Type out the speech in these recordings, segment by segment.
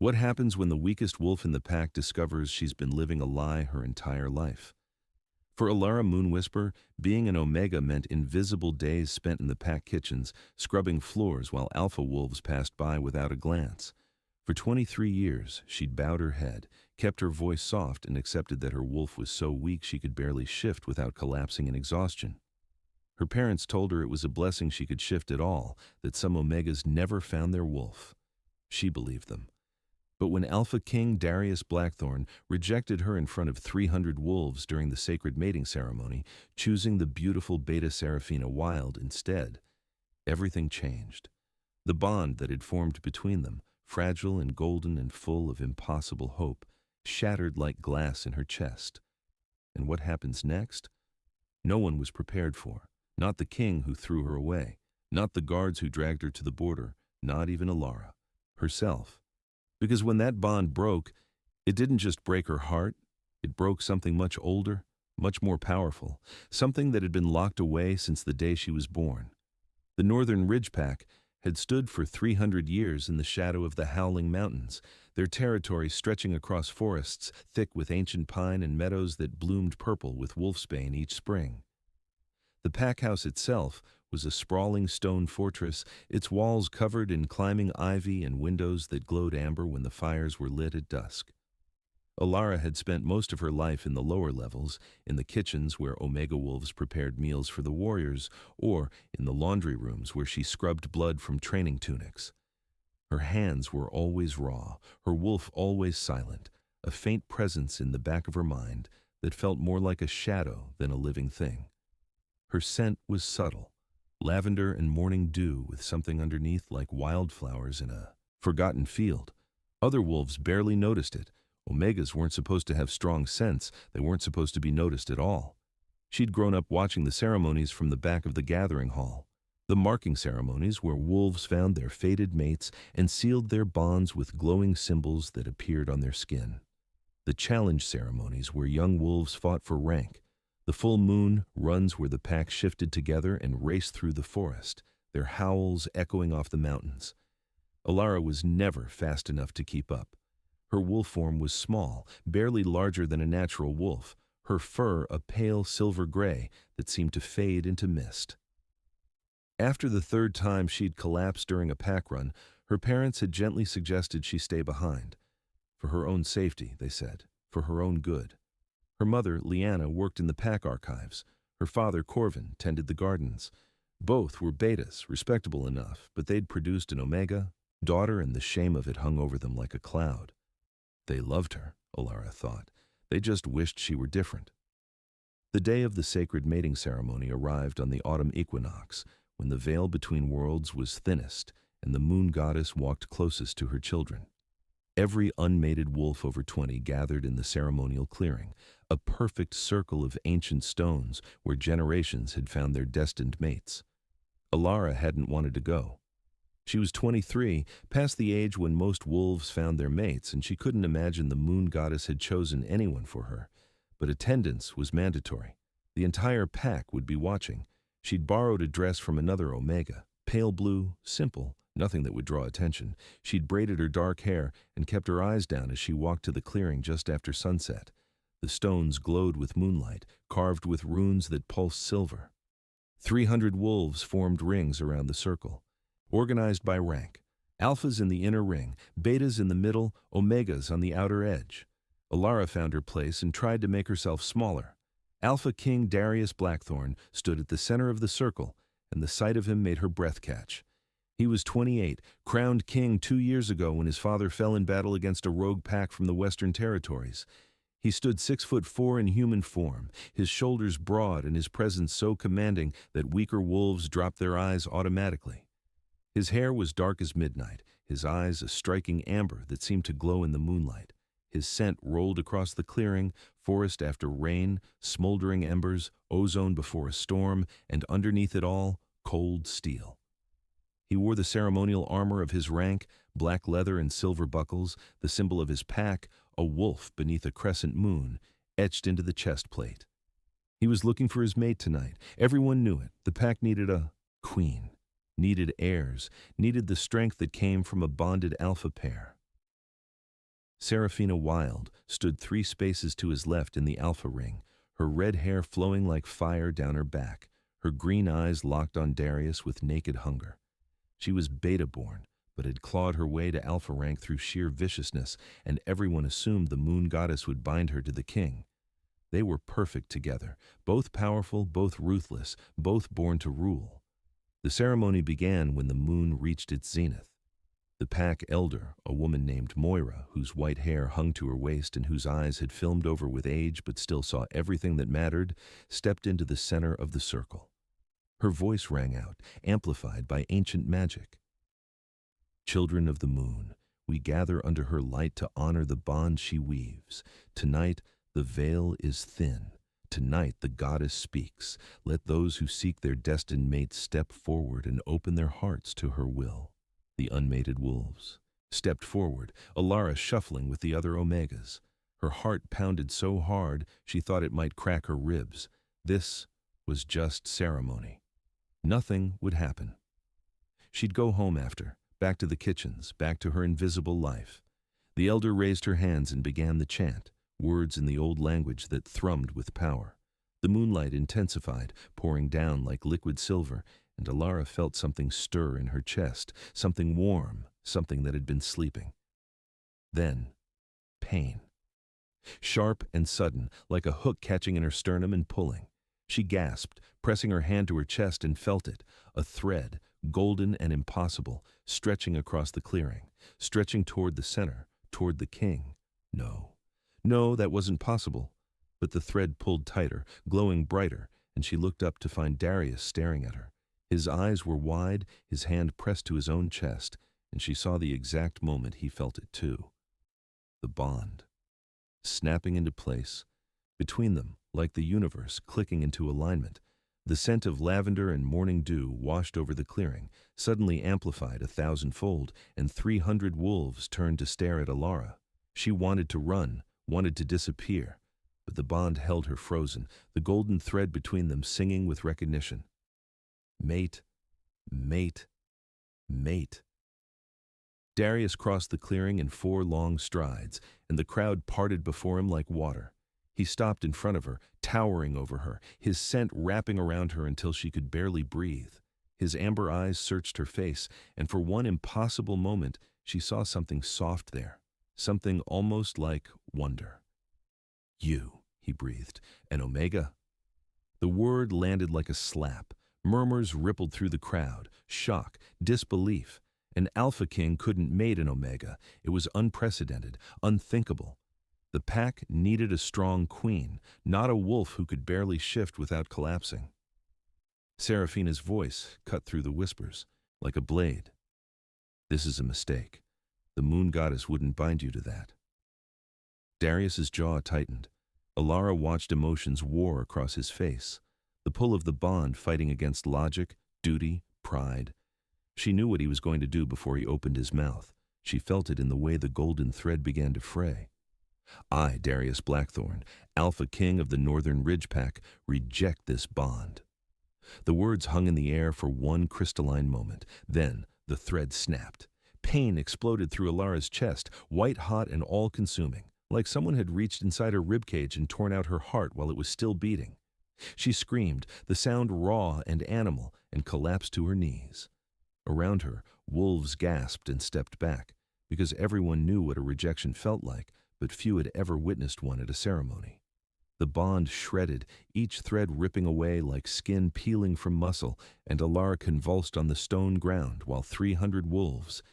What happens when the weakest wolf in the pack discovers she's been living a lie her entire life? For Alara Moonwhisper, being an Omega meant invisible days spent in the pack kitchens, scrubbing floors while alpha wolves passed by without a glance. For 23 years, she'd bowed her head, kept her voice soft, and accepted that her wolf was so weak she could barely shift without collapsing in exhaustion. Her parents told her it was a blessing she could shift at all, that some Omegas never found their wolf. She believed them. But when Alpha King Darius Blackthorn rejected her in front of 300 wolves during the sacred mating ceremony, choosing the beautiful Beta Seraphina Wild instead, everything changed. The bond that had formed between them, fragile and golden and full of impossible hope, shattered like glass in her chest. And what happens next? No one was prepared for. Not the king who threw her away, not the guards who dragged her to the border, not even Alara herself. Because when that bond broke, it didn't just break her heart, it broke something much older, much more powerful, something that had been locked away since the day she was born. The Northern Ridge Pack had stood for 300 years in the shadow of the Howling Mountains, their territory stretching across forests thick with ancient pine and meadows that bloomed purple with wolfsbane each spring. The pack house itself was a sprawling stone fortress, its walls covered in climbing ivy and windows that glowed amber when the fires were lit at dusk. Alara had spent most of her life in the lower levels, in the kitchens where Omega wolves prepared meals for the warriors, or in the laundry rooms where she scrubbed blood from training tunics. Her hands were always raw, her wolf always silent, a faint presence in the back of her mind that felt more like a shadow than a living thing. Her scent was subtle, lavender and morning dew with something underneath like wildflowers in a forgotten field. Other wolves barely noticed it. Omegas weren't supposed to have strong scents, they weren't supposed to be noticed at all. She'd grown up watching the ceremonies from the back of the gathering hall, the marking ceremonies where wolves found their fated mates and sealed their bonds with glowing symbols that appeared on their skin. The challenge ceremonies where young wolves fought for rank, the full moon runs where the pack shifted together and raced through the forest, their howls echoing off the mountains. Alara was never fast enough to keep up. Her wolf form was small, barely larger than a natural wolf, her fur a pale silver gray that seemed to fade into mist. After the third time she'd collapsed during a pack run, her parents had gently suggested she stay behind. For her own safety, they said, for her own good. Her mother, Leanna, worked in the pack archives. Her father, Corvin, tended the gardens. Both were betas, respectable enough, but they'd produced an Omega daughter, and the shame of it hung over them like a cloud. They loved her, Alara thought. They just wished she were different. The day of the sacred mating ceremony arrived on the autumn equinox, when the veil between worlds was thinnest and the moon goddess walked closest to her children. Every unmated wolf over 20 gathered in the ceremonial clearing, a perfect circle of ancient stones where generations had found their destined mates. Alara hadn't wanted to go. She was 23, past the age when most wolves found their mates, and she couldn't imagine the moon goddess had chosen anyone for her. But attendance was mandatory. The entire pack would be watching. She'd borrowed a dress from another Omega, pale blue, simple, nothing that would draw attention. She'd braided her dark hair and kept her eyes down as she walked to the clearing just after sunset. The stones glowed with moonlight, carved with runes that pulsed silver. 300 wolves formed rings around the circle, organized by rank. Alphas in the inner ring, betas in the middle, Omegas on the outer edge. Alara found her place and tried to make herself smaller. Alpha King Darius Blackthorn stood at the center of the circle, and the sight of him made her breath catch. He was 28, crowned king 2 years ago when his father fell in battle against a rogue pack from the Western Territories. He stood 6'4" in human form, his shoulders broad and his presence so commanding that weaker wolves dropped their eyes automatically. His hair was dark as midnight, his eyes a striking amber that seemed to glow in the moonlight. His scent rolled across the clearing, forest after rain, smoldering embers, ozone before a storm, and underneath it all, cold steel. He wore the ceremonial armor of his rank, black leather and silver buckles, the symbol of his pack, a wolf beneath a crescent moon, etched into the chest plate. He was looking for his mate tonight. Everyone knew it. The pack needed a queen, needed heirs, needed the strength that came from a bonded alpha pair. Seraphina Wild stood 3 spaces to his left in the Alpha ring, her red hair flowing like fire down her back, her green eyes locked on Darius with naked hunger. She was beta-born, but had clawed her way to Alpha rank through sheer viciousness, and everyone assumed the moon goddess would bind her to the king. They were perfect together, both powerful, both ruthless, both born to rule. The ceremony began when the moon reached its zenith. The pack elder, a woman named Moira, whose white hair hung to her waist and whose eyes had filmed over with age but still saw everything that mattered, stepped into the center of the circle. Her voice rang out, amplified by ancient magic. Children of the moon, we gather under her light to honor the bond she weaves. Tonight, the veil is thin. Tonight, the goddess speaks. Let those who seek their destined mate step forward and open their hearts to her will. The unmated wolves stepped forward, Alara shuffling with the other Omegas. Her heart pounded so hard she thought it might crack her ribs. This was just ceremony. Nothing would happen. She'd go home after, back to the kitchens, back to her invisible life. The elder raised her hands and began the chant, words in the old language that thrummed with power. The moonlight intensified, pouring down like liquid silver, and Alara felt something stir in her chest, something warm, something that had been sleeping. Then, pain. Sharp and sudden, like a hook catching in her sternum and pulling. She gasped, pressing her hand to her chest, and felt it, a thread, golden and impossible, stretching across the clearing, stretching toward the center, toward the king. No, that wasn't possible. But the thread pulled tighter, glowing brighter, and she looked up to find Darius staring at her. His eyes were wide, his hand pressed to his own chest, and she saw the exact moment he felt it too. The bond, snapping into place, between them, like the universe clicking into alignment. The scent of lavender and morning dew washed over the clearing, suddenly amplified 1,000-fold, and 300 wolves turned to stare at Alara. She wanted to run, wanted to disappear, but the bond held her frozen, the golden thread between them singing with recognition. Mate, mate, mate. Darius crossed the clearing in 4 long strides, and the crowd parted before him like water. He stopped in front of her, towering over her, his scent wrapping around her until she could barely breathe. His amber eyes searched her face, and for one impossible moment, she saw something soft there, something almost like wonder. You, he breathed, an Omega? The word landed like a slap. Murmurs rippled through the crowd, shock, disbelief. An Alpha King couldn't mate an Omega. It was unprecedented, unthinkable. The pack needed a strong queen, not a wolf who could barely shift without collapsing. Seraphina's voice cut through the whispers, like a blade. This is a mistake. The moon goddess wouldn't bind you to that. Darius's jaw tightened. Alara watched emotions war across his face. The pull of the bond fighting against logic, duty, pride. She knew what he was going to do before he opened his mouth. She felt it in the way the golden thread began to fray. I, Darius Blackthorn, Alpha King of the Northern Ridge Pack, reject this bond. The words hung in the air for one crystalline moment. Then the thread snapped. Pain exploded through Alara's chest, white-hot and all-consuming, like someone had reached inside her ribcage and torn out her heart while it was still beating. She screamed, the sound raw and animal, and collapsed to her knees. Around her, wolves gasped and stepped back, because everyone knew what a rejection felt like, but few had ever witnessed one at a ceremony. The bond shredded, each thread ripping away like skin peeling from muscle, and Alara convulsed on the stone ground while 300 wolves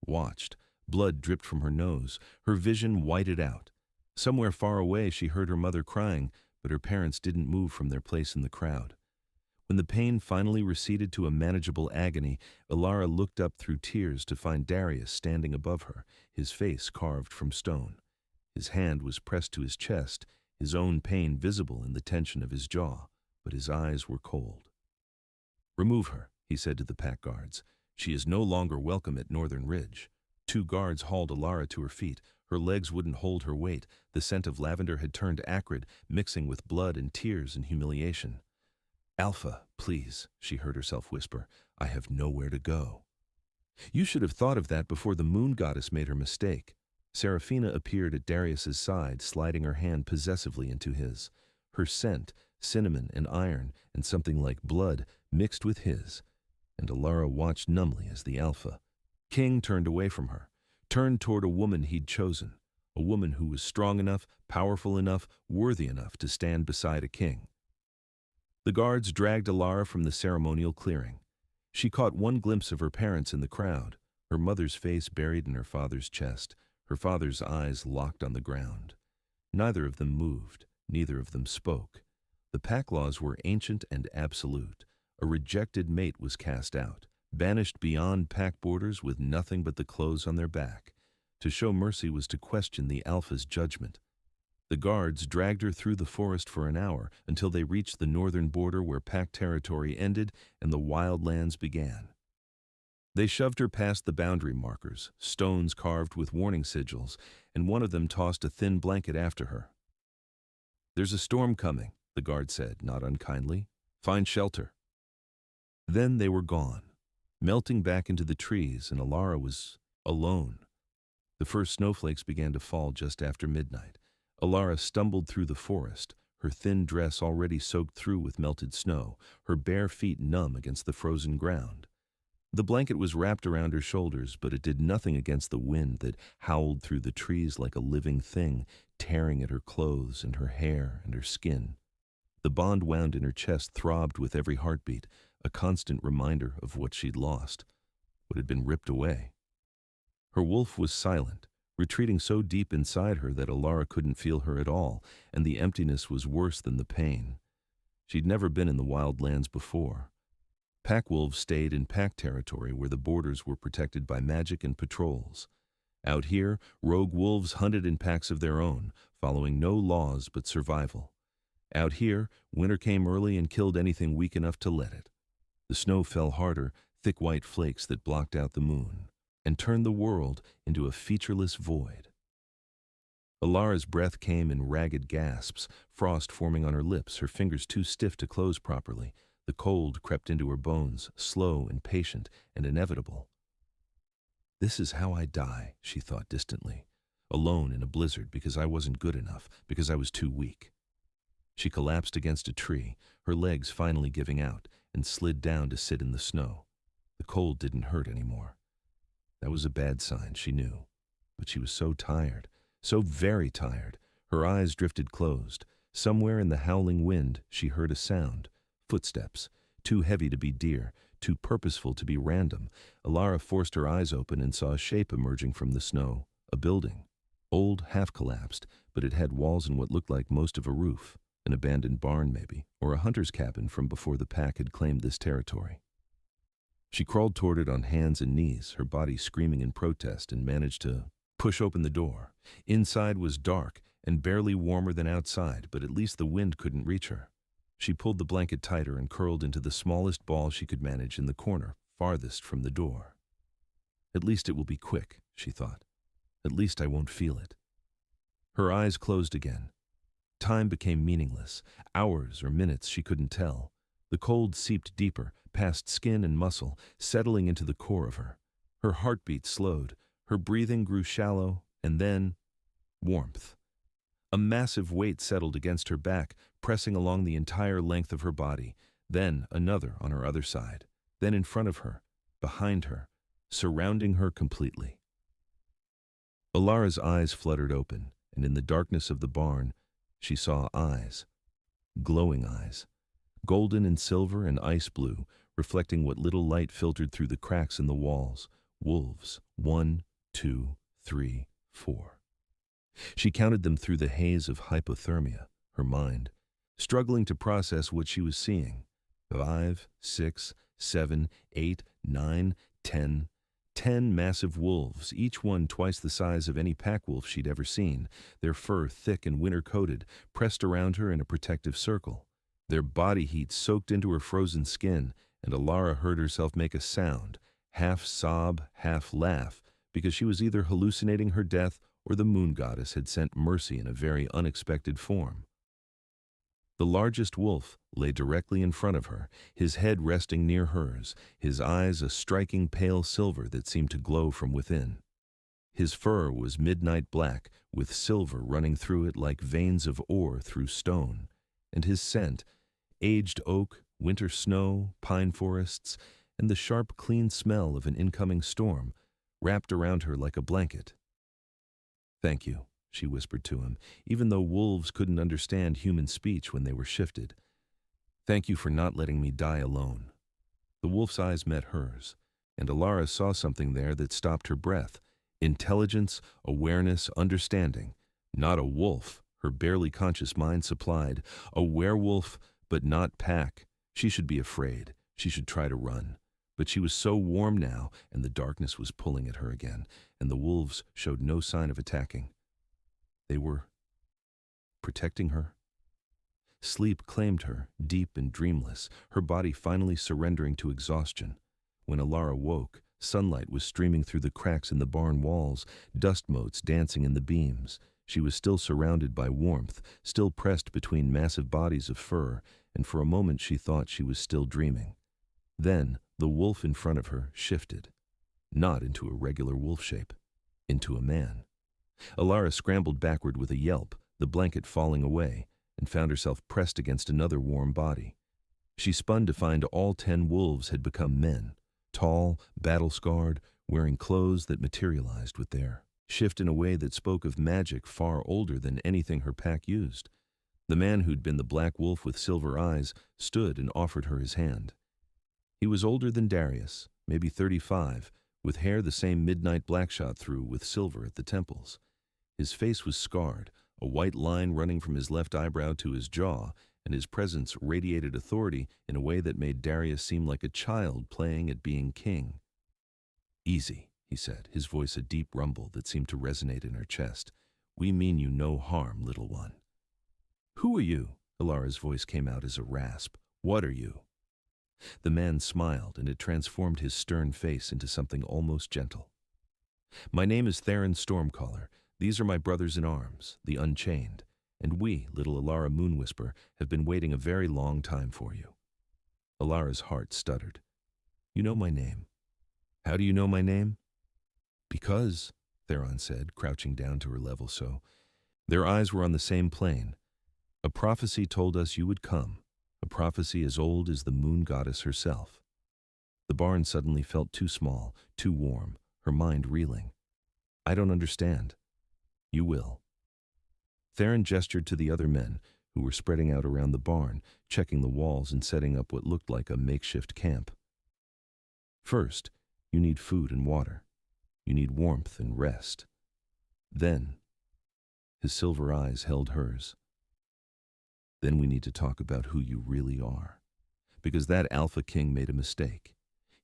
watched. Blood dripped from her nose, her vision whited out. Somewhere far away she heard her mother crying, but her parents didn't move from their place in the crowd. When the pain finally receded to a manageable agony, Alara looked up through tears to find Darius standing above her, his face carved from stone. His hand was pressed to his chest, his own pain visible in the tension of his jaw, but his eyes were cold. Remove her, he said to the pack guards. She is no longer welcome at Northern Ridge. 2 guards hauled Alara to her feet. Her legs wouldn't hold her weight. The scent of lavender had turned acrid, mixing with blood and tears and humiliation. Alpha, please, she heard herself whisper. I have nowhere to go. You should have thought of that before the moon goddess made her mistake. Serafina appeared at Darius's side, sliding her hand possessively into his. Her scent, cinnamon and iron, and something like blood, mixed with his. And Alara watched numbly as the Alpha King turned away from her, turned toward a woman he'd chosen, a woman who was strong enough, powerful enough, worthy enough to stand beside a king. The guards dragged Alara from the ceremonial clearing. She caught one glimpse of her parents in the crowd, her mother's face buried in her father's chest, her father's eyes locked on the ground. Neither of them moved, neither of them spoke. The pack laws were ancient and absolute. A rejected mate was cast out, banished beyond pack borders with nothing but the clothes on their back. To show mercy was to question the Alpha's judgment. The guards dragged her through the forest for an hour until they reached the northern border where pack territory ended and the wild lands began. They shoved her past the boundary markers, stones carved with warning sigils, and one of them tossed a thin blanket after her. "There's a storm coming," the guard said, not unkindly. "Find shelter." Then they were gone, melting back into the trees, and Alara was alone. The first snowflakes began to fall just after midnight. Alara stumbled through the forest, her thin dress already soaked through with melted snow, her bare feet numb against the frozen ground. The blanket was wrapped around her shoulders, but it did nothing against the wind that howled through the trees like a living thing, tearing at her clothes and her hair and her skin. The bond wound in her chest throbbed with every heartbeat, a constant reminder of what she'd lost, what had been ripped away. Her wolf was silent, retreating so deep inside her that Alara couldn't feel her at all, and the emptiness was worse than the pain. She'd never been in the wild lands before. Pack wolves stayed in pack territory where the borders were protected by magic and patrols. Out here, rogue wolves hunted in packs of their own, following no laws but survival. Out here, winter came early and killed anything weak enough to let it. The snow fell harder, thick white flakes that blocked out the moon, and turned the world into a featureless void. Alara's breath came in ragged gasps, frost forming on her lips, her fingers too stiff to close properly. The cold crept into her bones, slow and patient and inevitable. "This is how I die," she thought distantly, "alone in a blizzard because I wasn't good enough, because I was too weak." She collapsed against a tree, her legs finally giving out, and slid down to sit in the snow. The cold didn't hurt anymore. That was a bad sign, she knew. But she was so tired, so very tired. Her eyes drifted closed. Somewhere in the howling wind, she heard a sound. Footsteps, too heavy to be deer, too purposeful to be random. Alara forced her eyes open and saw a shape emerging from the snow. A building. Old, half-collapsed, but it had walls and what looked like most of a roof. An abandoned barn, maybe, or a hunter's cabin from before the pack had claimed this territory. She crawled toward it on hands and knees, her body screaming in protest, and managed to push open the door. Inside was dark and barely warmer than outside, but at least the wind couldn't reach her. She pulled the blanket tighter and curled into the smallest ball she could manage in the corner, farthest from the door. "At least it will be quick," she thought. "At least I won't feel it." Her eyes closed again. Time became meaningless. Hours or minutes, she couldn't tell. The cold seeped deeper, past skin and muscle, settling into the core of her. Her heartbeat slowed, her breathing grew shallow, and then warmth. A massive weight settled against her back, pressing along the entire length of her body, then another on her other side, then in front of her, behind her, surrounding her completely. Alara's eyes fluttered open, and in the darkness of the barn, she saw eyes. Glowing eyes. Golden and silver and ice blue, reflecting what little light filtered through the cracks in the walls. Wolves. 1, 2, 3, 4. She counted them through the haze of hypothermia, her mind, struggling to process what she was seeing. 5, 6, 7, 8, 9, 10. 10 massive wolves, each one twice the size of any pack wolf she'd ever seen, their fur thick and winter-coated, pressed around her in a protective circle. Their body heat soaked into her frozen skin, and Alara heard herself make a sound, half sob, half laugh, because she was either hallucinating her death or the moon goddess had sent mercy in a very unexpected form. The largest wolf lay directly in front of her, his head resting near hers, his eyes a striking pale silver that seemed to glow from within. His fur was midnight black, with silver running through it like veins of ore through stone, and his scent, aged oak, winter snow, pine forests, and the sharp, clean smell of an incoming storm, wrapped around her like a blanket. "Thank you," she whispered to him, even though wolves couldn't understand human speech when they were shifted. "Thank you for not letting me die alone." The wolf's eyes met hers, and Alara saw something there that stopped her breath. Intelligence, awareness, understanding. Not a wolf, her barely conscious mind supplied. A werewolf, but not pack. She should be afraid. She should try to run. But she was so warm now, and the darkness was pulling at her again, and the wolves showed no sign of attacking. They were protecting her. Sleep claimed her, deep and dreamless, her body finally surrendering to exhaustion. When Alara woke, sunlight was streaming through the cracks in the barn walls, dust motes dancing in the beams. She was still surrounded by warmth, still pressed between massive bodies of fur, and for a moment she thought she was still dreaming. Then, the wolf in front of her shifted, not into a regular wolf shape, into a man. Alara scrambled backward with a yelp, the blanket falling away, and found herself pressed against another warm body. She spun to find all 10 wolves had become men, tall, battle-scarred, wearing clothes that materialized with their shift in a way that spoke of magic far older than anything her pack used. The man who'd been the black wolf with silver eyes stood and offered her his hand. He was older than Darius, maybe 35, with hair the same midnight black shot through with silver at the temples. His face was scarred, a white line running from his left eyebrow to his jaw, and his presence radiated authority in a way that made Darius seem like a child playing at being king. "Easy," he said, his voice a deep rumble that seemed to resonate in her chest. "We mean you no harm, little one." "Who are you?" Alara's voice came out as a rasp. "What are you?" The man smiled, and it transformed his stern face into something almost gentle. "My name is Theron Stormcaller. These are my brothers in arms, the Unchained, and we, little Alara Moonwhisper, have been waiting a very long time for you." Alara's heart stuttered. "You know my name." "How do you know my name?" "Because," Theron said, crouching down to her level so. Their eyes were on the same plane. "A prophecy told us you would come, a prophecy as old as the moon goddess herself." The barn suddenly felt too small, too warm, her mind reeling. "I don't understand." "You will." Theron gestured to the other men, who were spreading out around the barn, checking the walls and setting up what looked like a makeshift camp. "First, you need food and water. You need warmth and rest. Then," his silver eyes held hers, "then we need to talk about who you really are. Because that Alpha King made a mistake.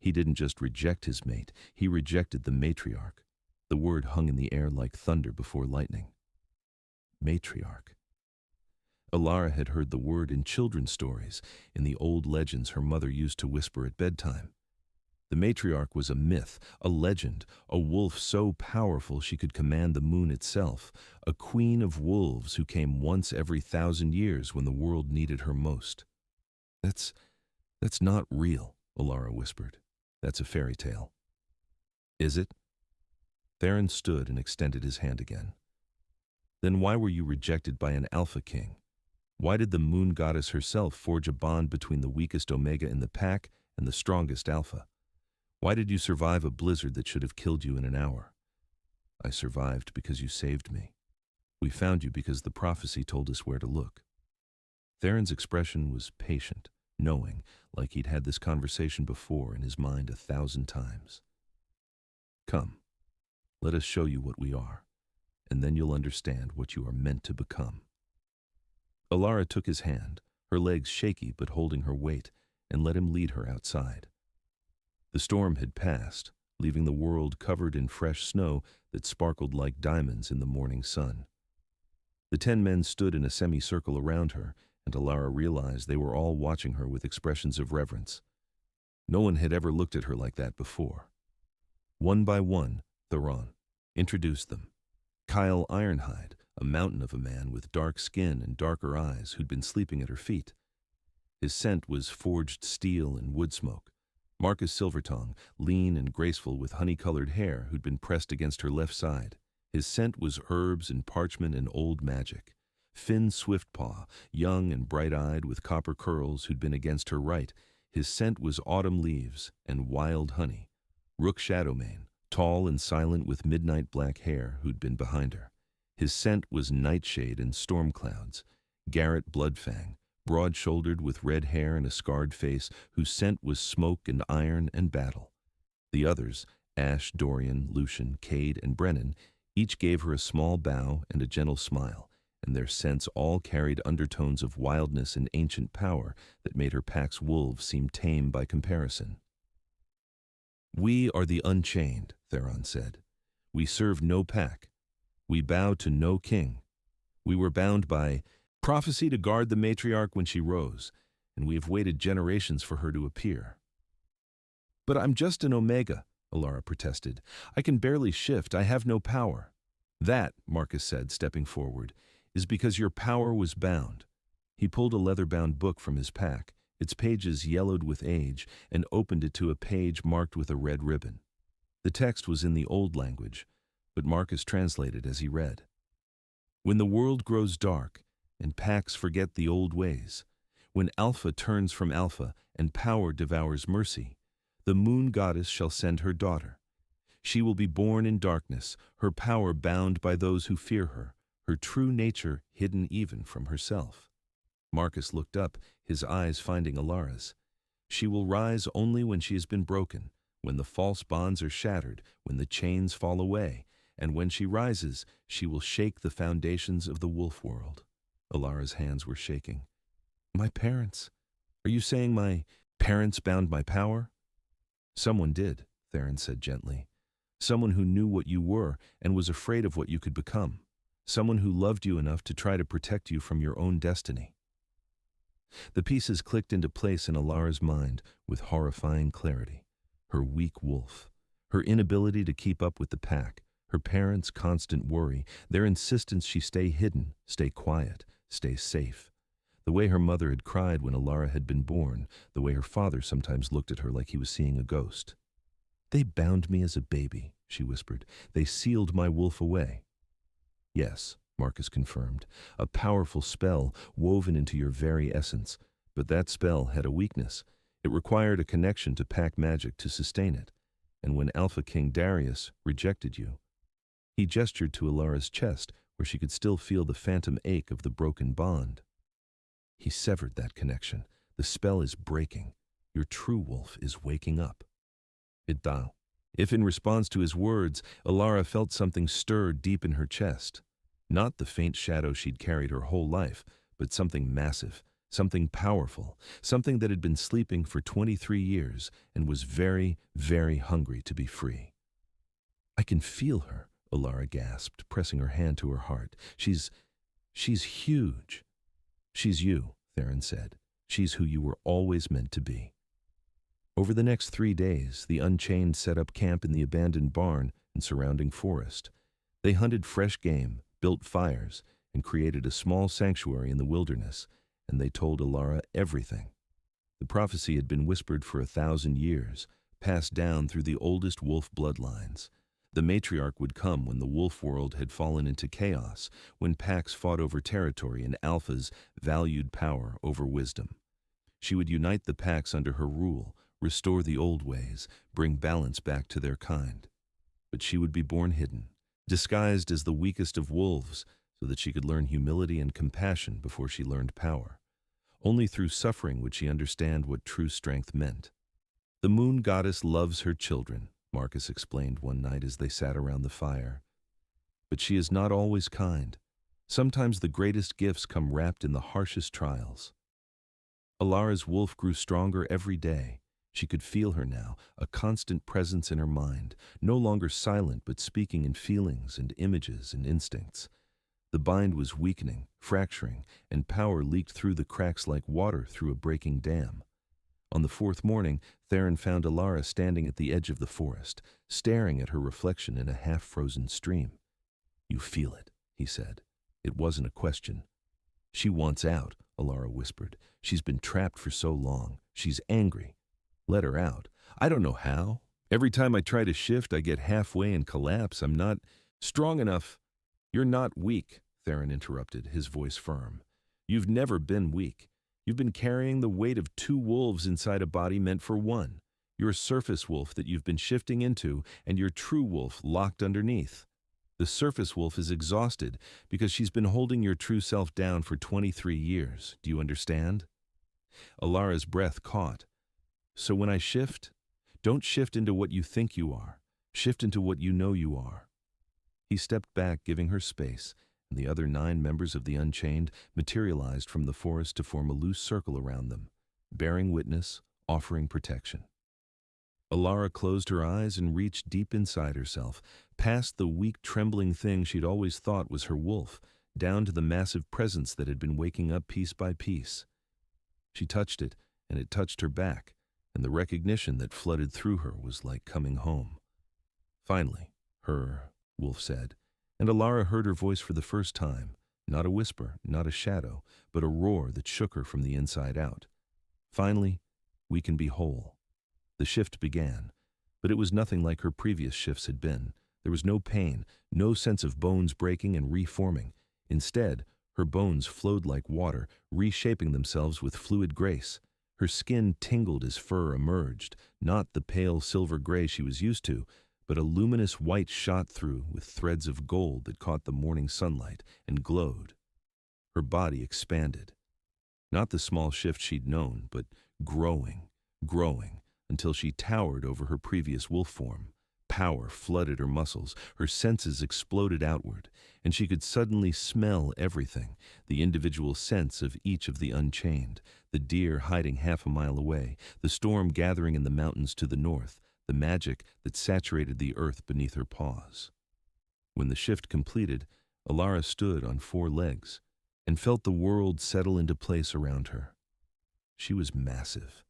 He didn't just reject his mate, he rejected the matriarch." The word hung in the air like thunder before lightning. Matriarch. Alara had heard the word in children's stories, in the old legends her mother used to whisper at bedtime. The matriarch was a myth, a legend, a wolf so powerful she could command the moon itself, a queen of wolves who came once every 1,000 years when the world needed her most. That's not real," Alara whispered. "That's a fairy tale." "Is it?" Theron stood and extended his hand again. "Then why were you rejected by an Alpha King? Why did the moon goddess herself forge a bond between the weakest Omega in the pack and the strongest Alpha? Why did you survive a blizzard that should have killed you in an hour?" "I survived because you saved me. We found you because the prophecy told us where to look." Theron's expression was patient, knowing, like he'd had this conversation before in his mind 1,000 times. "Come. Let us show you what we are, and then you'll understand what you are meant to become." Alara took his hand, her legs shaky but holding her weight, and let him lead her outside. The storm had passed, leaving the world covered in fresh snow that sparkled like diamonds in the morning sun. The 10 men stood in a semicircle around her, and Alara realized they were all watching her with expressions of reverence. No one had ever looked at her like that before. One by one, Theron introduced them. Kyle Ironhide, a mountain of a man with dark skin and darker eyes who'd been sleeping at her feet. His scent was forged steel and wood smoke. Marcus Silvertongue, lean and graceful with honey-colored hair, who'd been pressed against her left side. His scent was herbs and parchment and old magic. Finn Swiftpaw, young and bright-eyed with copper curls, who'd been against her right. His scent was autumn leaves and wild honey. Rook Shadowmane, tall and silent with midnight black hair, who'd been behind her. His scent was nightshade and storm clouds. Garrett Bloodfang, broad-shouldered with red hair and a scarred face, whose scent was smoke and iron and battle. The others, Ash, Dorian, Lucian, Cade, and Brennan, each gave her a small bow and a gentle smile, and their scents all carried undertones of wildness and ancient power that made her pack's wolves seem tame by comparison. "We are the Unchained," Theron said. "We serve no pack. We bow to no king. We were bound by prophecy to guard the matriarch when she rose, and we have waited generations for her to appear." "But I'm just an Omega," Alara protested. "I can barely shift. I have no power." "That," Marcus said, stepping forward, "is because your power was bound." He pulled a leather-bound book from his pack, its pages yellowed with age, and opened it to a page marked with a red ribbon. The text was in the old language, but Marcus translated as he read. "When the world grows dark, and packs forget the old ways, when Alpha turns from Alpha, and power devours mercy, the moon goddess shall send her daughter. She will be born in darkness, her power bound by those who fear her, her true nature hidden even from herself." Marcus looked up, his eyes finding Alara's. "She will rise only when she has been broken, when the false bonds are shattered, when the chains fall away, and when she rises, she will shake the foundations of the wolf world." Alara's hands were shaking. "My parents? Are you saying my parents bound my power?" "Someone did," Theron said gently. "Someone who knew what you were and was afraid of what you could become. Someone who loved you enough to try to protect you from your own destiny." The pieces clicked into place in Alara's mind with horrifying clarity. Her weak wolf, her inability to keep up with the pack, her parents' constant worry, their insistence she stay hidden, stay quiet, stay safe. The way her mother had cried when Alara had been born, the way her father sometimes looked at her like he was seeing a ghost. "They bound me as a baby," she whispered. "They sealed my wolf away." "Yes," Marcus confirmed, "a powerful spell woven into your very essence. But that spell had a weakness. It required a connection to pack magic to sustain it. And when Alpha King Darius rejected you..." He gestured to Alara's chest, where she could still feel the phantom ache of the broken bond. "He severed that connection. The spell is breaking. Your true wolf is waking up." It thou. If in response to his words, Alara felt something stir deep in her chest. Not the faint shadow she'd carried her whole life, but something massive, something powerful, something that had been sleeping for 23 years and was very, very hungry to be free. "I can feel her," Alara gasped, pressing her hand to her heart. She's huge." "She's you," Theron said. "She's who you were always meant to be." Over the next 3 days, the Unchained set up camp in the abandoned barn and surrounding forest. They hunted fresh game, built fires, and created a small sanctuary in the wilderness, and they told Alara everything. The prophecy had been whispered for 1,000 years, passed down through the oldest wolf bloodlines. The matriarch would come when the wolf world had fallen into chaos, when packs fought over territory and alphas valued power over wisdom. She would unite the packs under her rule, restore the old ways, bring balance back to their kind. But she would be born hidden, disguised as the weakest of wolves, so that she could learn humility and compassion before she learned power. Only through suffering would she understand what true strength meant. "The moon goddess loves her children," Marcus explained one night as they sat around the fire. "But she is not always kind. Sometimes the greatest gifts come wrapped in the harshest trials." Alara's wolf grew stronger every day. She could feel her now, a constant presence in her mind, no longer silent but speaking in feelings and images and instincts. The bind was weakening, fracturing, and power leaked through the cracks like water through a breaking dam. On the 4th morning, Theron found Alara standing at the edge of the forest, staring at her reflection in a half-frozen stream. "You feel it," he said. It wasn't a question. "She wants out," Alara whispered. "She's been trapped for so long. She's angry. Let her out. I don't know how. Every time I try to shift, I get halfway and collapse. I'm not strong enough. You're not weak, Theron interrupted, his voice firm. You've never been weak. You've been carrying the weight of two wolves inside a body meant for one. You're a surface wolf that you've been shifting into, and your true wolf locked underneath. The surface wolf is exhausted because she's been holding your true self down for 23 years. Do you understand? Alara's breath caught. So when I shift, don't shift into what you think you are. Shift into what you know you are. He stepped back, giving her space, and the other 9 members of the Unchained materialized from the forest to form a loose circle around them, bearing witness, offering protection. Alara closed her eyes and reached deep inside herself, past the weak, trembling thing she'd always thought was her wolf, down to the massive presence that had been waking up piece by piece. She touched it, and it touched her back, and the recognition that flooded through her was like coming home. Finally, Wolf said, and Alara heard her voice for the first time, not a whisper, not a shadow, but a roar that shook her from the inside out. Finally, we can be whole. The shift began, but it was nothing like her previous shifts had been. There was no pain, no sense of bones breaking and reforming. Instead, her bones flowed like water, reshaping themselves with fluid grace. Her skin tingled as fur emerged, not the pale silver gray she was used to, but a luminous white shot through with threads of gold that caught the morning sunlight and glowed. Her body expanded. Not the small shift she'd known, but growing, until she towered over her previous wolf form. Power flooded her muscles, her senses exploded outward, and she could suddenly smell everything, the individual scents of each of the Unchained, the deer hiding half a mile away, the storm gathering in the mountains to the north, the magic that saturated the earth beneath her paws. When the shift completed, Alara stood on 4 legs and felt the world settle into place around her. She was massive.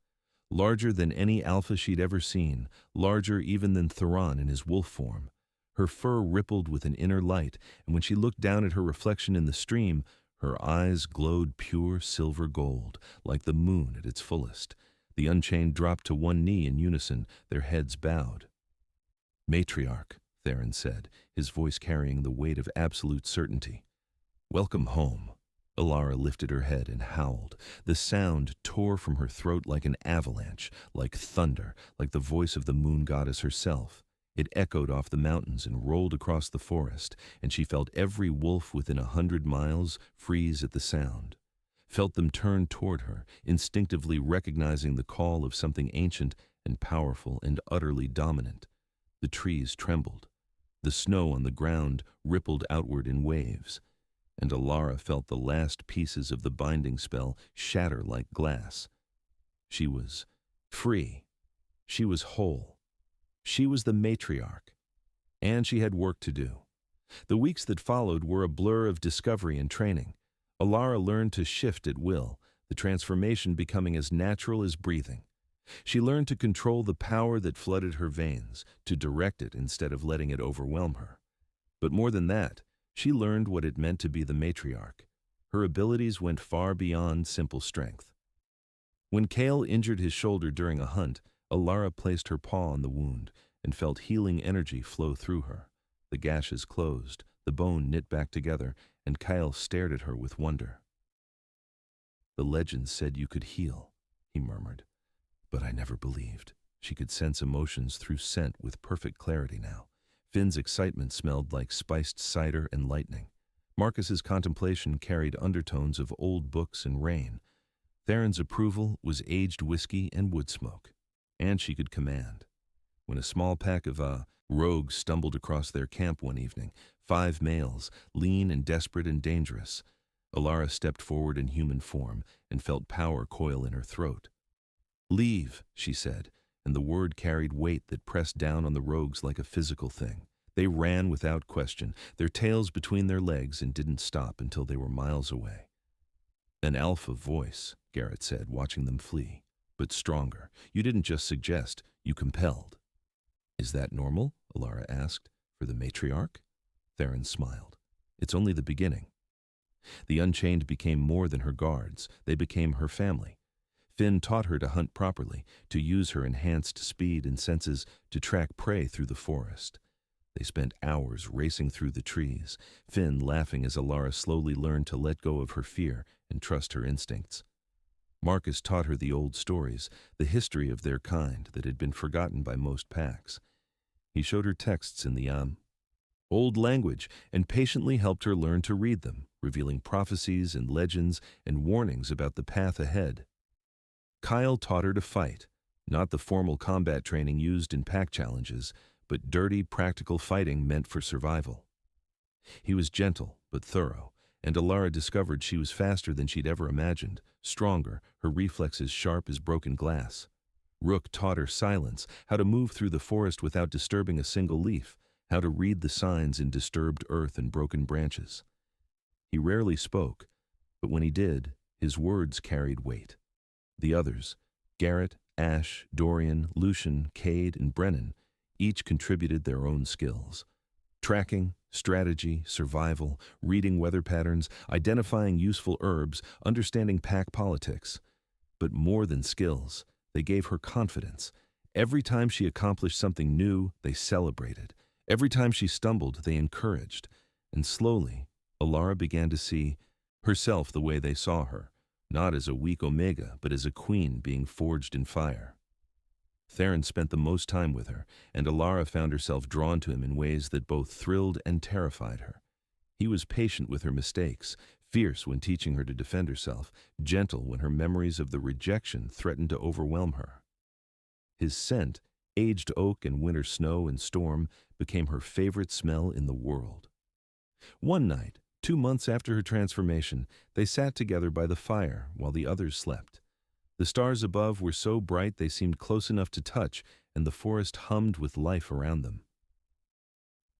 Larger than any alpha she'd ever seen, larger even than Theron in his wolf form. Her fur rippled with an inner light, and when she looked down at her reflection in the stream, her eyes glowed pure silver gold, like the moon at its fullest. The Unchained dropped to one knee in unison, their heads bowed. Matriarch, Theron said, his voice carrying the weight of absolute certainty. Welcome home. Alara lifted her head and howled. The sound tore from her throat like an avalanche, like thunder, like the voice of the moon goddess herself. It echoed off the mountains and rolled across the forest, and she felt every wolf within 100 miles freeze at the sound. Felt them turn toward her, instinctively recognizing the call of something ancient and powerful and utterly dominant. The trees trembled. The snow on the ground rippled outward in waves. And Alara felt the last pieces of the binding spell shatter like glass. She was free. She was whole. She was the matriarch. And she had work to do. The weeks that followed were a blur of discovery and training. Alara learned to shift at will, the transformation becoming as natural as breathing. She learned to control the power that flooded her veins, to direct it instead of letting it overwhelm her. But more than that, she learned what it meant to be the matriarch. Her abilities went far beyond simple strength. When Kale injured his shoulder during a hunt, Alara placed her paw on the wound and felt healing energy flow through her. The gashes closed, the bone knit back together, and Kyle stared at her with wonder. The legends said you could heal, he murmured. But I never believed. She could sense emotions through scent with perfect clarity now. Finn's excitement smelled like spiced cider and lightning. Marcus's contemplation carried undertones of old books and rain. Theron's approval was aged whiskey and wood smoke. And she could command. When a small pack of rogues stumbled across their camp one evening, 5 males, lean and desperate and dangerous, Alara stepped forward in human form and felt power coil in her throat. Leave, she said, and the word carried weight that pressed down on the rogues like a physical thing. They ran without question, their tails between their legs, and didn't stop until they were miles away. An alpha voice, Garrett said, watching them flee. But stronger. You didn't just suggest, you compelled. Is that normal? Alara asked. For the matriarch? Theron smiled. It's only the beginning. The Unchained became more than her guards. They became her family. Finn taught her to hunt properly, to use her enhanced speed and senses to track prey through the forest. They spent hours racing through the trees, Finn laughing as Alara slowly learned to let go of her fear and trust her instincts. Marcus taught her the old stories, the history of their kind that had been forgotten by most packs. He showed her texts in the old language and patiently helped her learn to read them, revealing prophecies and legends and warnings about the path ahead. Kyle taught her to fight, not the formal combat training used in pack challenges, but dirty, practical fighting meant for survival. He was gentle but thorough, and Alara discovered she was faster than she'd ever imagined, stronger, her reflexes sharp as broken glass. Rook taught her silence, how to move through the forest without disturbing a single leaf, how to read the signs in disturbed earth and broken branches. He rarely spoke, but when he did, his words carried weight. The others, Garrett, Ash, Dorian, Lucian, Cade, and Brennan, each contributed their own skills. Tracking, strategy, survival, reading weather patterns, identifying useful herbs, understanding pack politics. But more than skills, they gave her confidence. Every time she accomplished something new, they celebrated. Every time she stumbled, they encouraged. And slowly, Alara began to see herself the way they saw her, not as a weak Omega, but as a queen being forged in fire. Theron spent the most time with her, and Alara found herself drawn to him in ways that both thrilled and terrified her. He was patient with her mistakes, fierce when teaching her to defend herself, gentle when her memories of the rejection threatened to overwhelm her. His scent, aged oak and winter snow and storm, became her favorite smell in the world. One night, 2 months after her transformation, they sat together by the fire while the others slept. The stars above were so bright they seemed close enough to touch, and the forest hummed with life around them.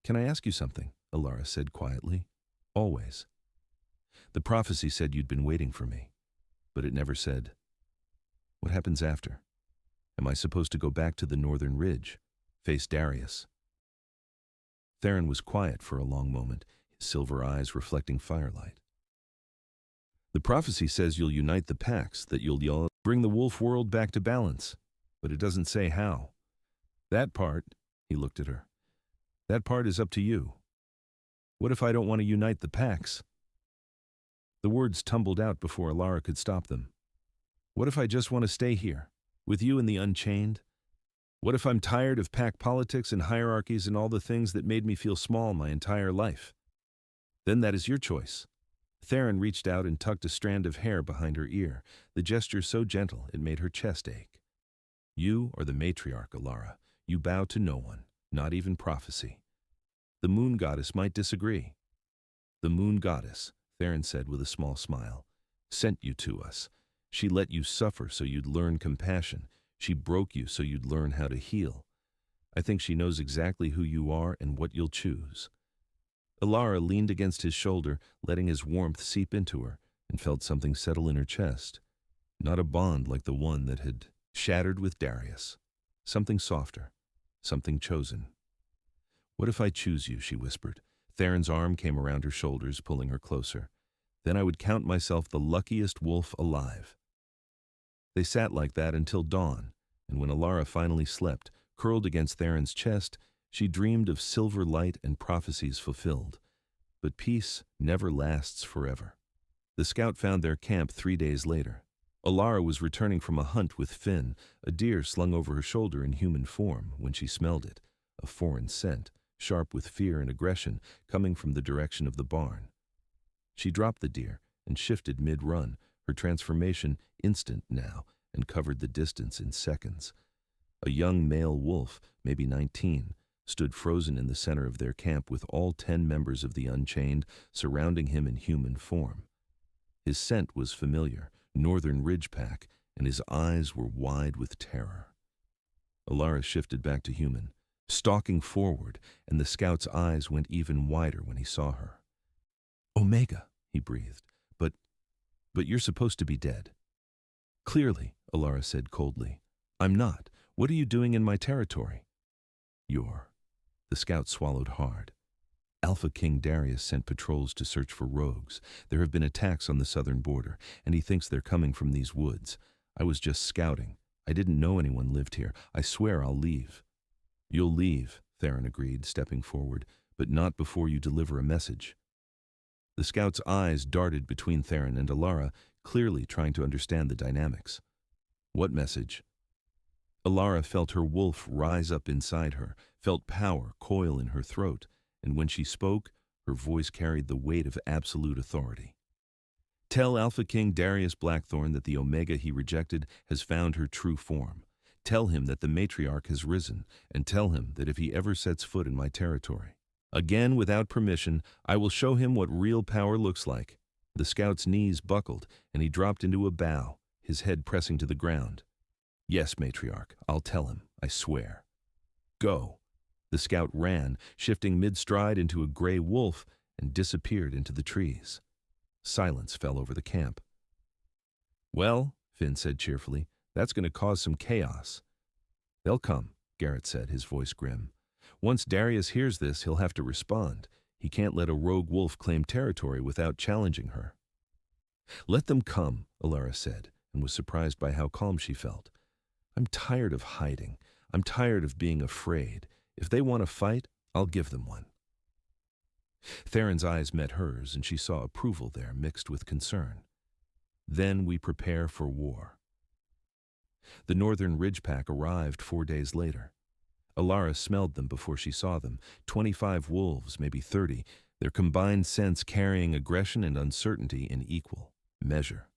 "Can I ask you something?" Alara said quietly. "Always. The prophecy said you'd been waiting for me, but it never said, what happens after? Am I supposed to go back to the northern ridge, face Darius?" Theron was quiet for a long moment, his silver eyes reflecting firelight. "The prophecy says you'll unite the packs, that you'll bring the wolf world back to balance, but it doesn't say how. That part," he looked at her, "that part is up to you. What if I don't want to unite the packs?" The words tumbled out before Alara could stop them. "What if I just want to stay here, with you and the Unchained? What if I'm tired of pack politics and hierarchies and all the things that made me feel small my entire life? Then that is your choice." Theron reached out and tucked a strand of hair behind her ear, the gesture so gentle it made her chest ache. "You are the matriarch, Alara. You bow to no one, not even prophecy. The moon goddess might disagree." "The moon goddess," Theron said with a small smile, "sent you to us. She let you suffer so you'd learn compassion. She broke you so you'd learn how to heal. I think she knows exactly who you are and what you'll choose." Alara leaned against his shoulder, letting his warmth seep into her, and felt something settle in her chest. Not a bond like the one that had shattered with Darius. Something softer, something chosen. "What if I choose you?" she whispered. Theron's arm came around her shoulders, pulling her closer. "Then I would count myself the luckiest wolf alive." They sat like that until dawn, and when Alara finally slept, curled against Theron's chest, she dreamed of silver light and prophecies fulfilled. But peace never lasts forever. The scout found their camp 3 days later. Alara was returning from a hunt with Finn, a deer slung over her shoulder in human form, when she smelled it, a foreign scent, sharp with fear and aggression, coming from the direction of the barn. She dropped the deer and shifted mid-run, her transformation instant now, and covered the distance in seconds. A young male wolf, maybe 19, stood frozen in the center of their camp with all 10 members of the Unchained surrounding him in human form. His scent was familiar, northern ridge pack, and his eyes were wide with terror. Alara shifted back to human, stalking forward, and the scout's eyes went even wider when he saw her. "Omega," he breathed, but you're supposed to be dead." "Clearly," Alara said coldly. "I'm not. What are you doing in my territory?" "You're..." The scout swallowed hard. "Alpha King Darius sent patrols to search for rogues. There have been attacks on the southern border, and he thinks they're coming from these woods. I was just scouting. I didn't know anyone lived here. I swear I'll leave." "You'll leave," Theron agreed, stepping forward, "but not before you deliver a message." The scout's eyes darted between Theron and Alara, clearly trying to understand the dynamics. "What message?" Alara felt her wolf rise up inside her, felt power coil in her throat, and when she spoke, her voice carried the weight of absolute authority. "Tell Alpha King Darius Blackthorn that the Omega he rejected has found her true form. Tell him that the matriarch has risen, and tell him that if he ever sets foot in my territory again without permission, I will show him what real power looks like." The scout's knees buckled, and he dropped into a bow, his head pressing to the ground. "Yes, matriarch, I'll tell him, I swear." "Go." The scout ran, shifting mid-stride into a gray wolf, and disappeared into the trees. Silence fell over the camp. "Well," Finn said cheerfully, "that's going to cause some chaos." "They'll come," Garrett said, his voice grim. "Once Darius hears this, he'll have to respond. He can't let a rogue wolf claim territory without challenging her." "Let them come," Alara said, and was surprised by how calm she felt. "I'm tired of hiding. I'm tired of being afraid. If they want to fight, I'll give them one." Theron's eyes met hers, and she saw approval there mixed with concern. "Then we prepare for war." The northern ridge pack arrived 4 days later. Alara smelled them before she saw them, 25 wolves, maybe 30, their combined scents carrying aggression and uncertainty in equal measure.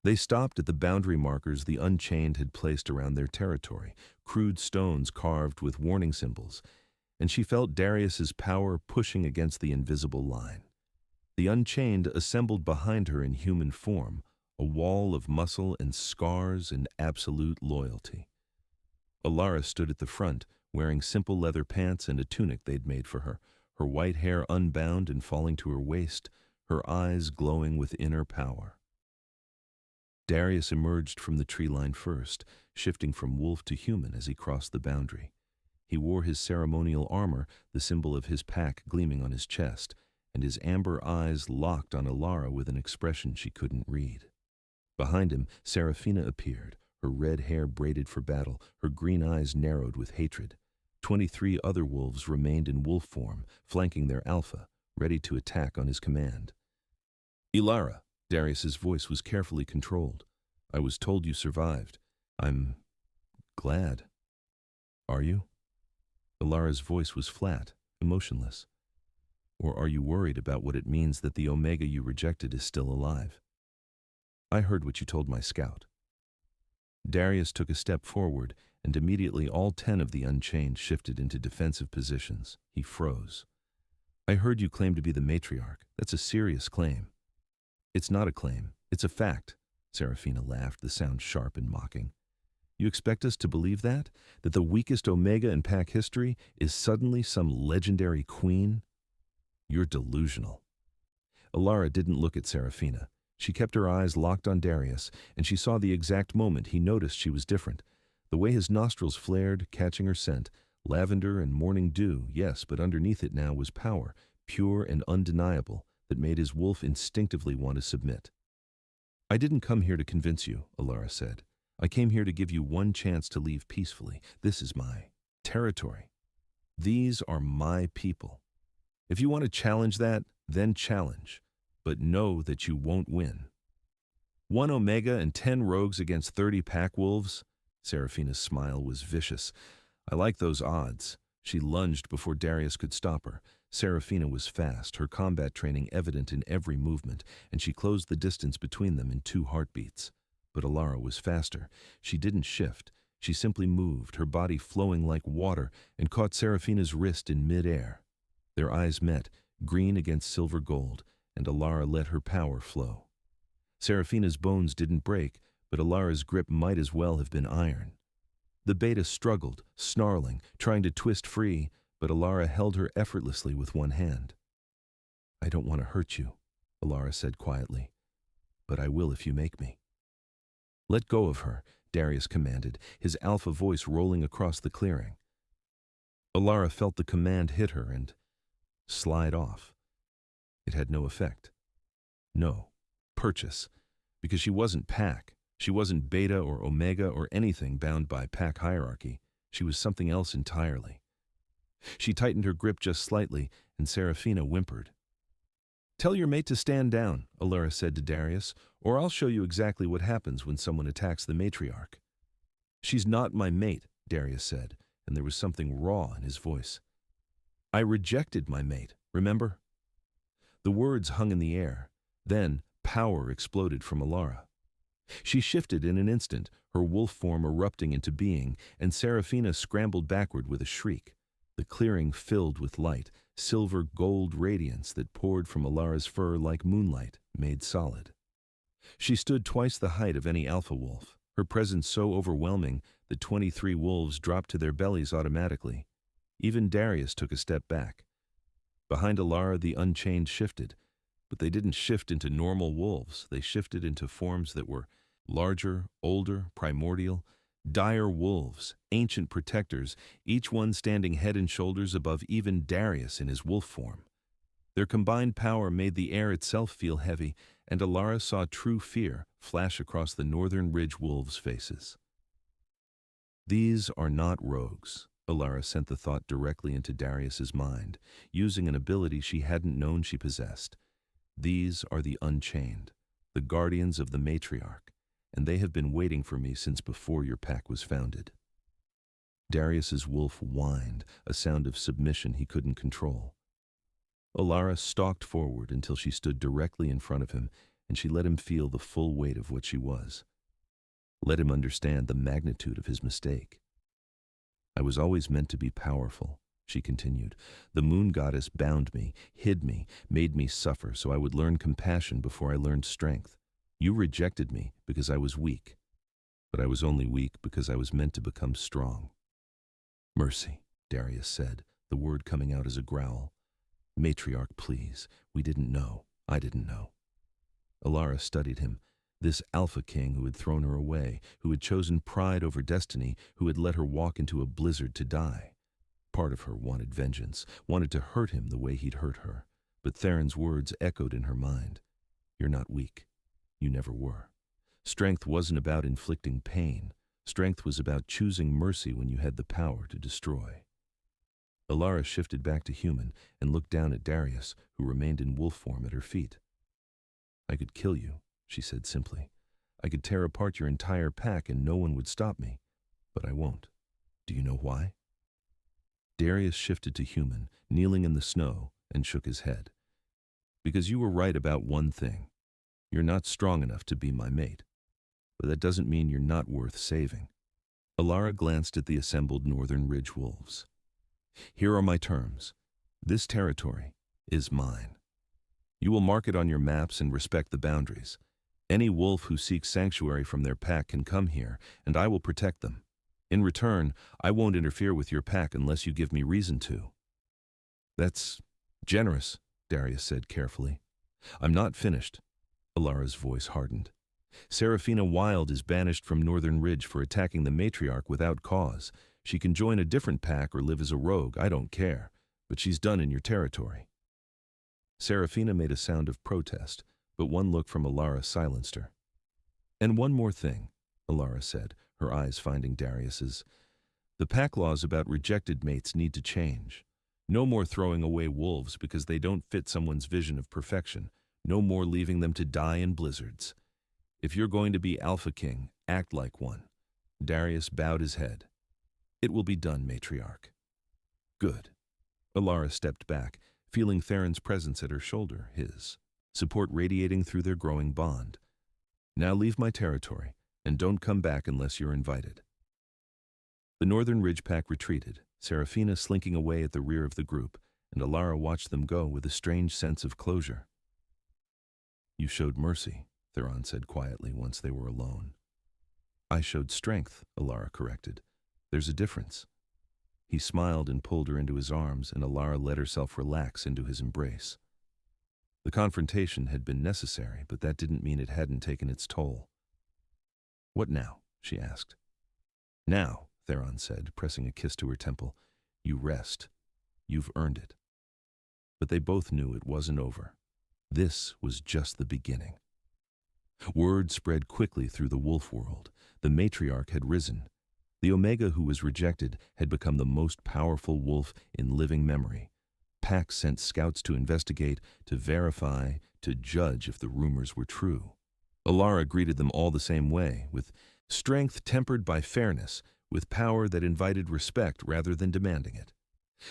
They stopped at the boundary markers the Unchained had placed around their territory, crude stones carved with warning symbols, and she felt Darius's power pushing against the invisible line. The Unchained assembled behind her in human form, a wall of muscle and scars and absolute loyalty. Alara stood at the front, wearing simple leather pants and a tunic they'd made for her, her white hair unbound and falling to her waist, her eyes glowing with inner power. Darius emerged from the tree line first, shifting from wolf to human as he crossed the boundary. He wore his ceremonial armor, the symbol of his pack gleaming on his chest, and his amber eyes locked on Alara with an expression she couldn't read. Behind him, Seraphina appeared, her red hair braided for battle, her green eyes narrowed with hatred. 23 other wolves remained in wolf form, flanking their alpha, ready to attack on his command. "Alara," Darius's voice was carefully controlled. "I was told you survived. I'm glad." "Are you?" Alara's voice was flat, emotionless. "Or are you worried about what it means that the Omega you rejected is still alive?" "I heard what you told my scout." Darius took a step forward, and immediately all 10 of the Unchained shifted into defensive positions. He froze. "I heard you claim to be the matriarch. That's a serious claim." "It's not a claim. It's a fact." Seraphina laughed, the sound sharp and mocking. "You expect us to believe that? That the weakest Omega in pack history is suddenly some legendary queen? You're delusional." Alara didn't look at Seraphina. She kept her eyes locked on Darius, and she saw the exact moment he noticed she was different. The way his nostrils flared, catching her scent. Lavender and morning dew, yes, but underneath it now was power, pure and undeniable, that made his wolf instinctively want to submit. "I didn't come here to convince you," Alara said. "I came here to give you one chance to leave peacefully. This is my territory. These are my people. If you want to challenge that, then challenge. But know that you won't win." 1 Omega and 10 rogues against 30 pack wolves? Seraphina's smile was vicious. "I like those odds." She lunged before Darius could stop her. Seraphina was fast, her combat training evident in every movement, and she closed the distance between them in 2 heartbeats. But Alara was faster. She didn't shift. She simply moved, her body flowing like water, and caught Seraphina's wrist in mid-air. Their eyes met, green against silver gold, and Alara let her power flow. Seraphina's bones didn't break, but Alara's grip might as well have been iron. The beta struggled, snarling, trying to twist free, but Alara held her effortlessly with one hand. "I don't want to hurt you," Alara said quietly, "but I will if you make me." "Let go of her," Darius commanded, his alpha voice rolling across the clearing. Alara felt the command hit her and slide off. It had no effect. No, purchase, because she wasn't pack. She wasn't beta or omega or anything bound by pack hierarchy. She was something else entirely. She tightened her grip just slightly, and Serafina whimpered. "Tell your mate to stand down," Alara said to Darius, "or I'll show you exactly what happens when someone attacks the matriarch." "She's not my mate," Darius said, and there was something raw in his voice. "I rejected my mate, remember?" The words hung in the air. Then power exploded from Alara. She shifted in an instant, her wolf form erupting into being, and Serafina scrambled backward with a shriek. The clearing filled with light, silver gold radiance that poured from Alara's fur like moonlight, made solid. She stood twice the height of any alpha wolf, her presence so overwhelming that 23 wolves dropped to their bellies automatically. Even Darius took a step back. Behind Alara, the Unchained shifted, but they didn't shift into normal wolves. They shifted into forms that were larger, older, primordial, dire wolves, ancient protectors, each one standing head and shoulders above even Darius in his wolf form. Their combined power made the air itself feel heavy, and Alara saw true fear flash across the Northern Ridge wolves' faces. "These are not rogues," Alara sent the thought directly into Darius's mind, using an ability she hadn't known she possessed. "These are the Unchained, the guardians of the matriarch, and they have been waiting for me since before your pack was founded." Darius's wolf whined, a sound of submission he couldn't control. Alara stalked forward until she stood directly in front of him, and she let him feel the full weight of what she was. Let him understand the magnitude of his mistake. "I was always meant to be powerful," she continued. "The moon goddess bound me, hid me, made me suffer so I would learn compassion before I learned strength. You rejected me because I was weak, but I was only weak because I was meant to become strong." "Mercy," Darius said, the word coming out as a growl. "Matriarch, please. We didn't know. I didn't know." Alara studied him, this alpha king who had thrown her away, who had chosen pride over destiny, who had let her walk into a blizzard to die. Part of her wanted vengeance, wanted to hurt him the way he'd hurt her, but Theron's words echoed in her mind. "You're not weak. You never were. Strength wasn't about inflicting pain. Strength was about choosing mercy when you had the power to destroy." Alara shifted back to human and looked down at Darius, who remained in wolf form at her feet. "I could kill you," she said simply. "I could tear apart your entire pack and no one would stop me. But I won't. Do you know why?" Darius shifted to human, kneeling in the snow, and shook his head. "Because you were right about one thing. You're not strong enough to be my mate. But that doesn't mean you're not worth saving." Alara glanced at the assembled Northern Ridge wolves. "Here are my terms. This territory is mine. You will mark it on your maps and respect the boundaries. Any wolf who seeks sanctuary from their pack can come here, and I will protect them. In return, I won't interfere with your pack unless you give me reason to." "That's generous," Darius said carefully. "I'm not finished." Alara's voice hardened. "Serafina Wild is banished from Northern Ridge for attacking the matriarch without cause. She can join a different pack or live as a rogue, I don't care, but she's done in your territory." Serafina made a sound of protest, but one look from Alara silenced her. "And one more thing," Alara said, her eyes finding Darius's. "The pack laws about rejected mates need to change. No more throwing away wolves because they don't fit someone's vision of perfection. No more leaving them to die in blizzards. If you're going to be Alpha King, act like one." Darius bowed his head. "It will be done, matriarch." "Good." Alara stepped back, feeling Theron's presence at her shoulder, his support radiating through their growing bond. "Now leave my territory, and don't come back unless you're invited." The Northern Ridge pack retreated, Serafina slinking away at the rear of the group, and Alara watched them go with a strange sense of closure. "You showed mercy," Theron said quietly once they were alone. "I showed strength," Alara corrected. "There's a difference." He smiled and pulled her into his arms, and Alara let herself relax into his embrace. The confrontation had been necessary, but that didn't mean it hadn't taken its toll. "What now?" she asked. "Now," Theron said, pressing a kiss to her temple, "you rest. You've earned it." But they both knew it wasn't over. This was just the beginning. Word spread quickly through the wolf world. The matriarch had risen. The Omega who was rejected had become the most powerful wolf in living memory. Packs sent scouts to investigate, to verify, to judge if the rumors were true. Alara greeted them all the same way, with strength tempered by fairness, with power that invited respect rather than demanding it.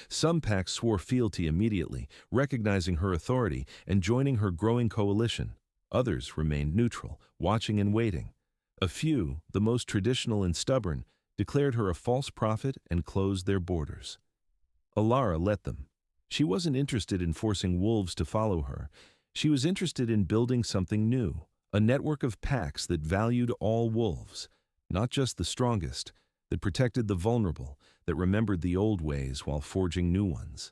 Some packs swore fealty immediately, recognizing her authority and joining her growing coalition. Others remained neutral, watching and waiting. A few, the most traditional and stubborn, declared her a false prophet and closed their borders. Alara let them. She wasn't interested in forcing wolves to follow her. She was interested in building something new, a network of packs that valued all wolves, not just the strongest, that protected the vulnerable, that remembered the old ways while forging new ones.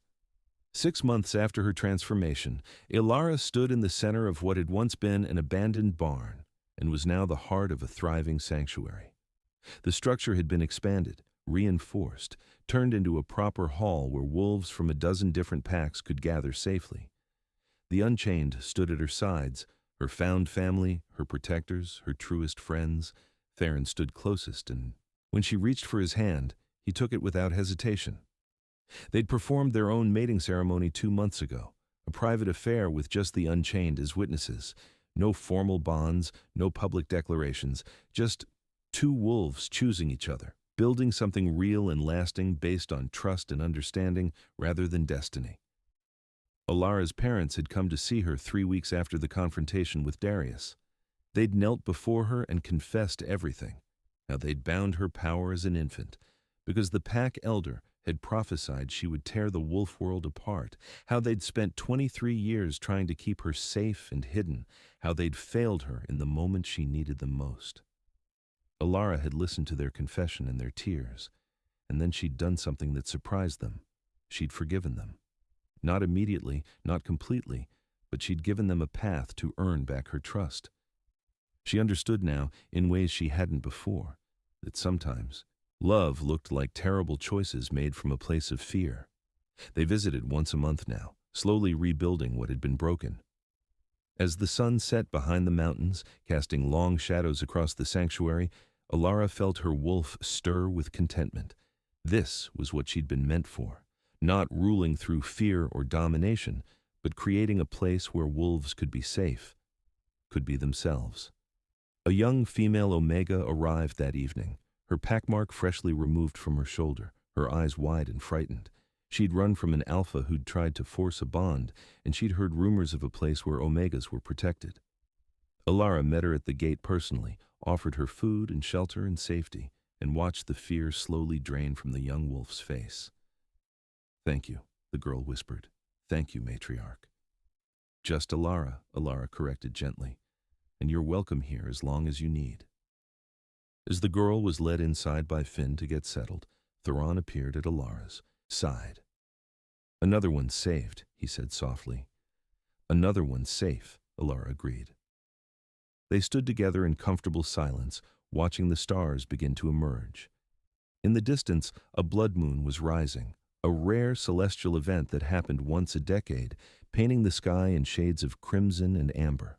6 months after her transformation, Ilara stood in the center of what had once been an abandoned barn and was now the heart of a thriving sanctuary. The structure had been expanded, reinforced, turned into a proper hall where wolves from a dozen different packs could gather safely. The Unchained stood at her sides, her found family, her protectors, her truest friends. Theron stood closest, and when she reached for his hand, he took it without hesitation. They'd performed their own mating ceremony 2 months ago, a private affair with just the Unchained as witnesses. No formal bonds, no public declarations, just 2 wolves choosing each other, building something real and lasting based on trust and understanding rather than destiny. Alara's parents had come to see her 3 weeks after the confrontation with Darius. They'd knelt before her and confessed everything. How they'd bound her power as an infant, because the pack elder had prophesied she would tear the wolf world apart, how they'd spent 23 years trying to keep her safe and hidden, how they'd failed her in the moment she needed them most. Alara had listened to their confession and their tears, and then she'd done something that surprised them. She'd forgiven them. Not immediately, not completely, but she'd given them a path to earn back her trust. She understood now, in ways she hadn't before, that sometimes love looked like terrible choices made from a place of fear. They visited once a month now, slowly rebuilding what had been broken. As the sun set behind the mountains, casting long shadows across the sanctuary, Alara felt her wolf stir with contentment. This was what she'd been meant for, not ruling through fear or domination, but creating a place where wolves could be safe, could be themselves. A young female Omega arrived that evening, her packmark freshly removed from her shoulder, her eyes wide and frightened. She'd run from an alpha who'd tried to force a bond, and she'd heard rumors of a place where Omegas were protected. Alara met her at the gate personally, offered her food and shelter and safety, and watched the fear slowly drain from the young wolf's face. "Thank you," the girl whispered. "Thank you, matriarch." "Just Alara," Alara corrected gently. "And you're welcome here as long as you need." As the girl was led inside by Finn to get settled, Theron appeared at Alara's side. "Another one saved," he said softly. "Another one safe," Alara agreed. They stood together in comfortable silence, watching the stars begin to emerge. In the distance, a blood moon was rising, a rare celestial event that happened once a decade, painting the sky in shades of crimson and amber.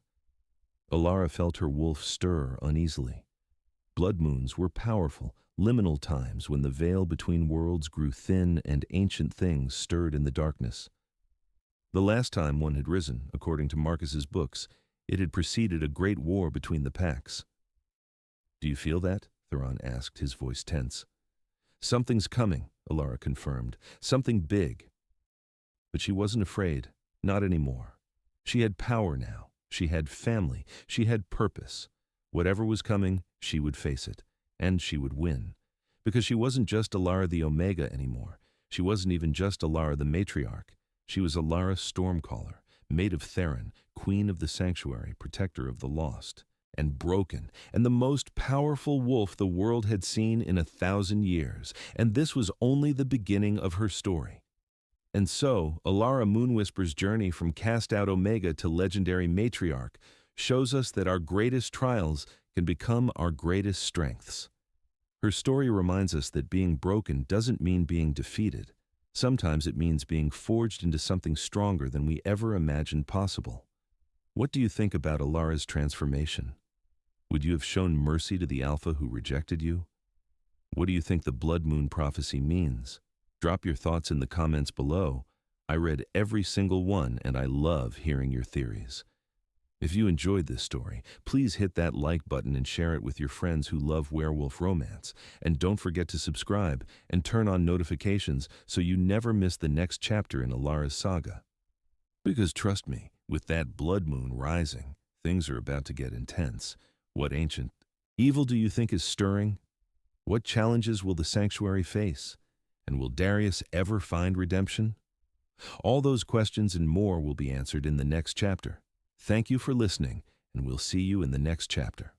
Alara felt her wolf stir uneasily. Blood moons were powerful, liminal times when the veil between worlds grew thin and ancient things stirred in the darkness. The last time one had risen, according to Marcus's books, it had preceded a great war between the packs. "Do you feel that?" Theron asked, his voice tense. "Something's coming," Alara confirmed. "Something big." But she wasn't afraid, not anymore. She had power now. She had family. She had purpose. Whatever was coming, she would face it. And she would win. Because she wasn't just Alara the Omega anymore. She wasn't even just Alara the Matriarch. She was Alara Stormcaller, maid of Theron, queen of the sanctuary, protector of the lost. And broken, and the most powerful wolf the world had seen in 1,000 years. And this was only the beginning of her story. And so, Alara Moonwhisper's journey from cast-out Omega to legendary matriarch shows us that our greatest trials can become our greatest strengths. Her story reminds us that being broken doesn't mean being defeated. Sometimes it means being forged into something stronger than we ever imagined possible. What do you think about Alara's transformation? Would you have shown mercy to the Alpha who rejected you? What do you think the blood moon prophecy means? Drop your thoughts in the comments below. I read every single one and I love hearing your theories. If you enjoyed this story, please hit that like button and share it with your friends who love werewolf romance. And don't forget to subscribe and turn on notifications so you never miss the next chapter in Alara's saga. Because trust me, with that blood moon rising, things are about to get intense. What ancient evil do you think is stirring? What challenges will the sanctuary face? And will Darius ever find redemption? All those questions and more will be answered in the next chapter. Thank you for listening, and we'll see you in the next chapter.